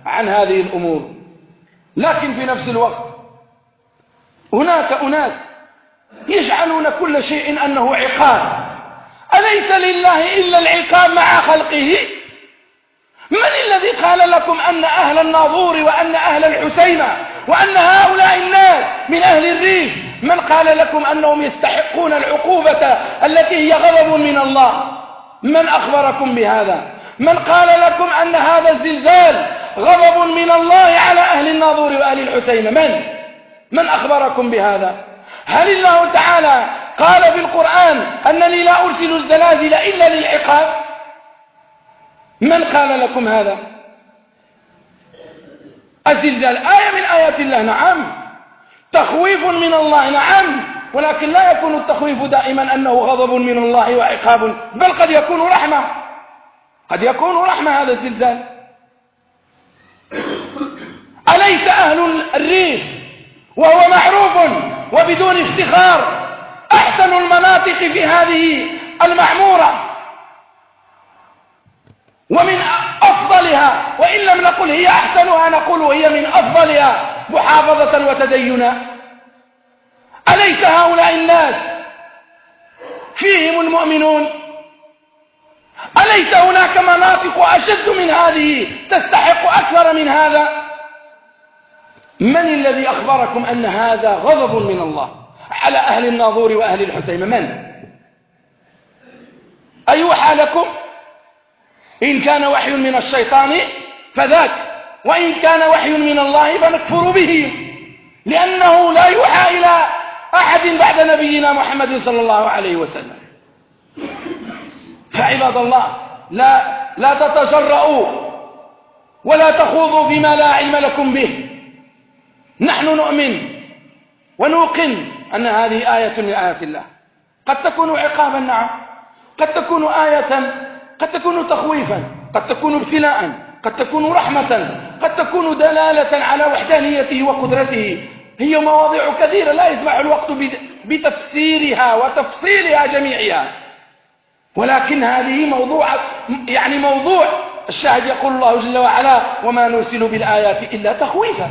عن هذه الأمور. لكن في نفس الوقت هناك أناس يجعلون كل شيء أنه عقاب. أليس لله إلا العقاب مع خلقه؟ من الذي قال لكم أن أهل الناظور وأن أهل الحسيمة وأن هؤلاء الناس من أهل الريف، من قال لكم أنهم يستحقون العقوبة التي هي غضب من الله؟ من أخبركم بهذا؟ من قال لكم أن هذا الزلزال غضب من الله على أهل الناظور وأهل الحسيمة؟ من أخبركم بهذا؟ هل الله تعالى قال في القرآن أنني لا أرسل الزلازل إلا للعقاب؟ من قال لكم هذا؟ الزلزال آية من آيات الله، نعم، تخويف من الله، نعم، ولكن لا يكون التخويف دائما أنه غضب من الله وعقاب، بل قد يكون رحمة، قد يكون رحمة هذا الزلزال. أليس أهل الريف وهو معروف وبدون افتخار أحسن المناطق في هذه المعمورة ومن أفضلها، وإن لم نقل هي أحسنها نقول هي من أفضلها محافظة وتدينا؟ أليس هؤلاء الناس فيهم المؤمنون؟ أليس هناك مناطق أشد من هذه تستحق أكثر من هذا؟ من الذي أخبركم أن هذا غضب من الله على أهل الناظور وأهل الحسيمة؟ من؟ أيوحى لكم؟ إن كان وحي من الشيطان فذاك، وإن كان وحي من الله فنكفر به، لأنه لا يوحى إلى أحد بعد نبينا محمد صلى الله عليه وسلم. فعباد الله، لا تتجرؤوا ولا تخوضوا فيما لا علم لكم به. نحن نؤمن ونوقن أن هذه آية من آيات الله، قد تكون عقابا، نعم، قد تكون آية، قد تكون تخويفا، قد تكون ابتلاء، قد تكون رحمة، قد تكون دلالة على وحدانيته وقدرته. هي مواضيع كثيرة لا يسمح الوقت بتفسيرها وتفصيلها جميعها، ولكن هذه موضوع الشاهد. يقول الله جل وعلا: وما نرسل بالآيات إلا تخويفا.